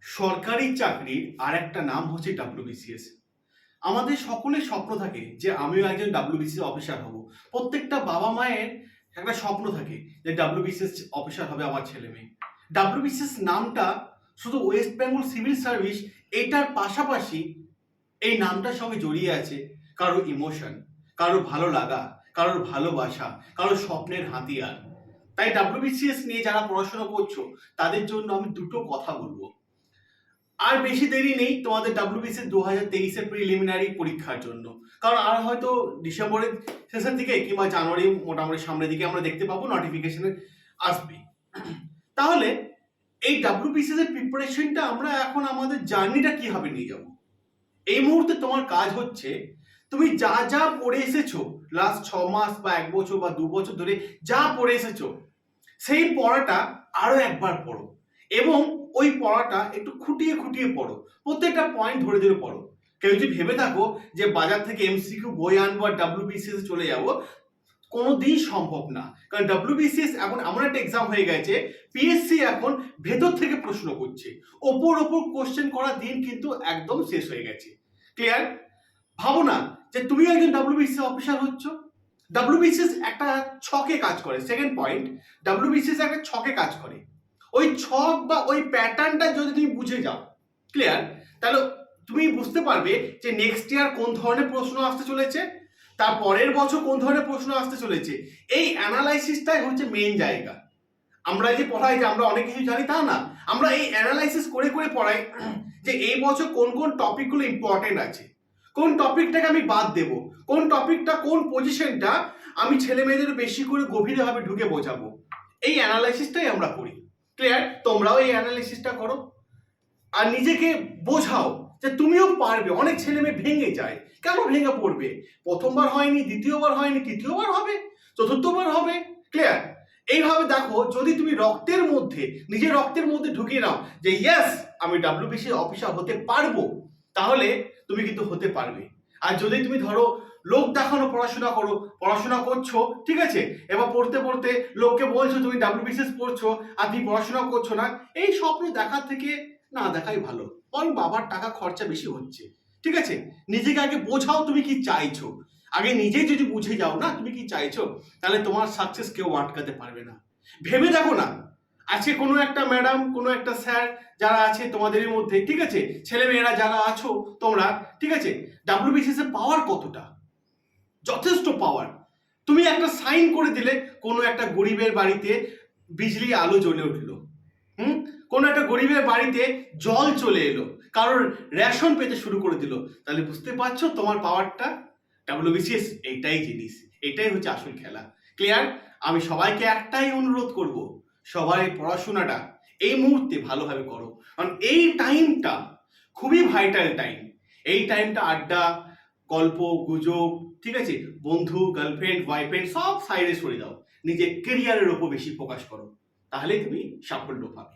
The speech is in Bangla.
সরকারি চাকরির আর একটা নাম হচ্ছে WBCS। আমাদের সকলের স্বপ্ন থাকে যে আমিও একজন WBCS অফিসার হব। প্রত্যেকটা বাবা মায়ের একটা স্বপ্ন থাকে যে WBCS অফিসার হবে আমার ছেলে মেয়ে। WBCS নামটা শুধু ওয়েস্ট বেঙ্গল সিভিল সার্ভিস এটার পাশাপাশি এই নামটার সঙ্গে জড়িয়ে আছে কারোর ইমোশন, কারোর ভালো লাগা, কারোর ভালোবাসা, কারোর স্বপ্নের হাতিয়ার। তাই WBCS নিয়ে যারা পড়াশোনা করছো তাদের জন্য আমি দুটো কথা বলবো। আর বেশি দেরি নেই তোমাদের WBCS 2023-এর প্রিলিমিনারি পরীক্ষার জন্য, কারণ আর হয়তো ডিসেম্বরের শেষের দিকে কিংবা জানুয়ারি মোটামুটি সামনের দিকে আমরা দেখতে পাবো নোটিফিকেশনে আসবে। তাহলে এই WBCS এর প্রিপারেশনটা আমরা এখন আমাদের জার্নিটা কিভাবে নিয়ে যাব। এই মুহূর্তে তোমার কাজ হচ্ছে তুমি যা যা পড়ে এসেছো লাস্ট 6 মাস বা 1 বছর বা 2 বছর ধরে যা পড়ে এসেছো সেই পড়াটা আরো একবার পড়ো এবং ওই পড়াটা একটু খুঁটিয়ে খুঁটিয়ে পড়ো, প্রত্যেকটা পয়েন্ট ধরে ধরে পড়ো। কেউ যদি ভেবে থাকো যে বাজার থেকে MCQ বই আনবো আর WBCS চলে যাবো, কোনোদিন সম্ভব না। কারণ WBCS এখন এমন একটা এক্সাম হয়ে গেছে, পিএসসি এখন ভেতর থেকে প্রশ্ন করছে, ওপর কোশ্চেন করার দিন কিন্তু একদম শেষ হয়ে গেছে। ক্লিয়ার? ভাবো না যে তুমি একজন WBCS অফিসার হচ্ছ। WBCS একটা ছকে কাজ করে। সেকেন্ড পয়েন্ট, WBCS একটা ছকে কাজ করে। ওই ছক বা ওই প্যাটার্নটা যদি তুমি বুঝে যাও, ক্লিয়ার, তাহলে তুমি বুঝতে পারবে যে নেক্সট ইয়ার কোন ধরনের প্রশ্ন আসতে চলেছে, তার পরের বছর কোন ধরনের প্রশ্ন আসতে চলেছে। এই অ্যানালাইসিসটাই হচ্ছে মেইন জায়গা। আমরা যে পড়াই যে আমরা অনেক কিছু জানি তা না, আমরা এই অ্যানালাইসিস করে করে পড়াই যে এই বছর কোন কোন টপিকগুলো ইম্পর্টেন্ট আছে, কোন টপিকটাকে আমি বাদ দেব, কোন টপিকটা কোন পজিশনটা আমি ছেলে মেয়েদের বেশি করে গভীরভাবে ঢুকে বোঝাবো। এই অ্যানালাইসিসটাই আমরা করি। ক্লিয়ার? তোমরাও এই অ্যানালাইসিসটা করো আর নিজেকে বোঝাও যে তুমিও পারবে। অনেক ছেলে মেয়ে ভেঙে যায়। কেন ভেঙে পড়বে? প্রথমবার হয়নি, দ্বিতীয়বার হয়নি, তৃতীয়বার হবে, চতুর্থবার হবে। ক্লিয়ার? এইভাবে দেখো, যদি তুমি রক্তের মধ্যে নিজের রক্তের মধ্যে ঢুকিয়ে নাও যে ইয়েস আমি WBCS অফিসার হতে পারবো, তাহলে তুমি কিন্তু হতে পারবে। আর যদি তুমি ধরো লোক দেখানো পড়াশোনা করছো, ঠিক আছে, এবার পড়তে পড়তে লোককে বলছো তুমি WBCS পড়ছো আর তুমি পড়াশোনা করছো না, এই স্বপ্ন দেখার থেকে না দেখাই ভালো। কারণ বাবার টাকা খরচা বেশি হচ্ছে। ঠিক আছে, নিজেকে আগে বোঝাও তুমি কি চাইছো। আগে নিজেই যদি বুঝে যাও না তুমি কি চাইছো, তাহলে তোমার সাকসেস কেউ আটকাতে পারবে না। ভেবে দেখো না, আজকে কোনো একটা ম্যাডাম, কোনো একটা স্যার যারা আছে তোমাদের মধ্যে, ঠিক আছে, ছেলে মেয়েরা যারা আছো তোমরা, ঠিক আছে, WBCS এর পাওয়ার কতটা, যথেষ্ট পাওয়ার। তুমি একটা সাইন করে দিলে কোনো একটা গরিবের বাড়িতে বিজলি আলো জ্বলে উঠলো, কোনো একটা গরিবের বাড়িতে জল চলে এলো, কারোর রেশন পেতে শুরু করে দিল, তাহলে বুঝতে পারছো তোমার পাওয়ারটা। WBCS এইটাই জিনিস, এটাই হচ্ছে আসল খেলা। ক্লিয়ার? আমি সবাইকে একটাই অনুরোধ করব, সবাই পড়াশোনাটা এই মুহূর্তে ভালোভাবে করো, কারণ এই টাইমটা খুবই ভাইটাল টাইম। এই টাইমটা আড্ডা, গল্প গুজব, ঠিক আছে, বন্ধু, গার্লফ্রেন্ড, বয়ফ্রেন্ড সব সাইডে সরে দাও, নিজের কেরিয়ারের ওপর বেশি ফোকাস করো, তাহলে তুমি সাফল্য পাবে।